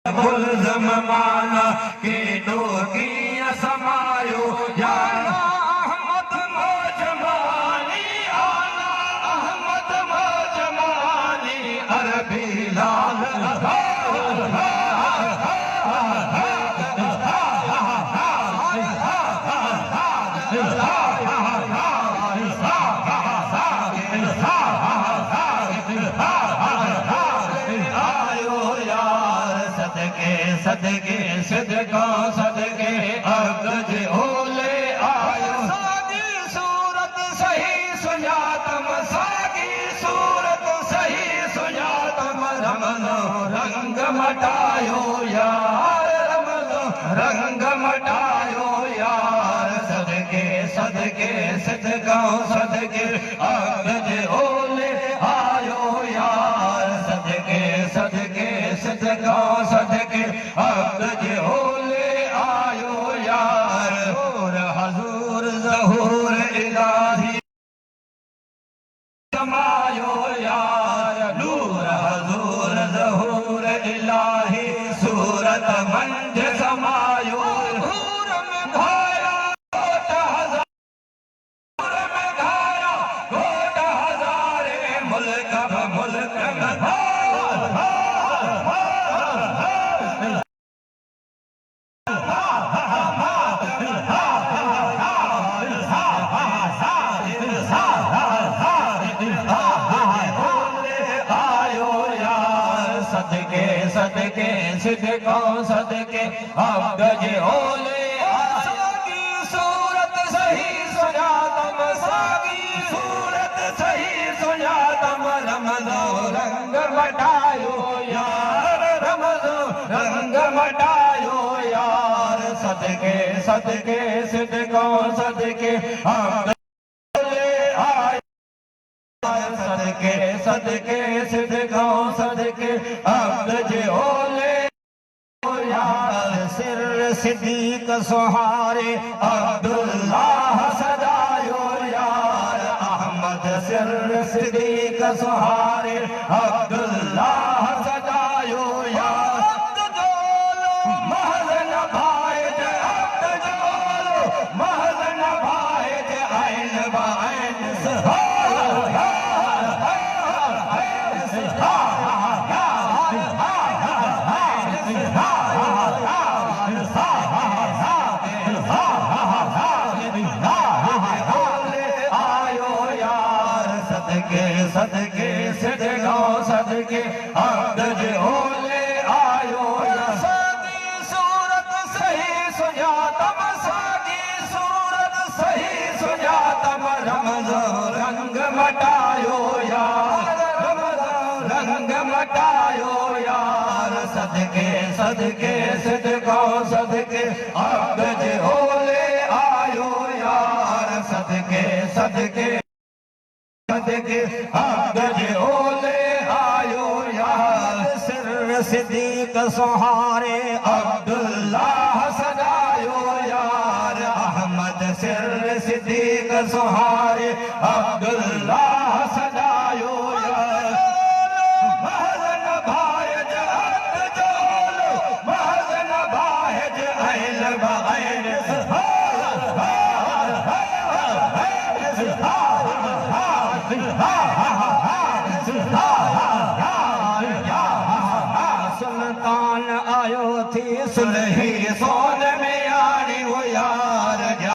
गुलजम माना के डोगिया समायो याना अहमद मजमानी आला अहमद मजमानी अरबी लाल सदके सदका सदके अब्द ओले आयो सागी सूरत सही सुजातम सागी सूरत सही सुजातम रमनो रंग मटायो यार रमनो रंग मटायो यार सदके सदके सदका सदके अब्द ओले आयो यार सदके सदके सदका सदके अब्द होले आयो यार और हजूर ज़हूर इलाही समायो यार नूर हजूर ज़हूर इलाही सूरत मंज समायो नूर में घाया गोट हजारे मुल्क में सदके सदके सिद्दको सदके अब्द ओले सागी सूरत सही सुजातम सागी सूरत सही सुजातम रमज़ो रंग मटायो यार रमज़ो रंग मटायो यार सदके सदके सिद्दको सदके अब्द सदके सदके सिद्दको सदके अब्द ओले यार सिर सिद्दीक सुहारे अब्दुल्लाह सदायो यार अहमद सिर सिद्दीक सुहारे अब्दुल्लाह सदायो यार अब्द जोलो महज़न भाई जे अब्द जोलो महज़न भाई जे आइन बाइन सदके सिद्दको सदके अब्द ओले आयो सागी सूरत सही सुजातम सागी सूरत सही सुजातम रमज़ो रंग मटायो यार रमज़ो रंग मटायो यार सदके सदके सिद्दको सदके अब्द ओले आयो यार सदके सदके सदके अब्द ओले आयो यार सिर सिद्दीक सुहारे अब्दुल्लाह सदायो यार अहमद सिर सिद्दीक सुहारे अब्दुल्लाह सदायो यार महज़न भाई जे अब्द जोलो महज़न भाई जे आइन बाइन सुल्तान आयो थी सुलही सोन में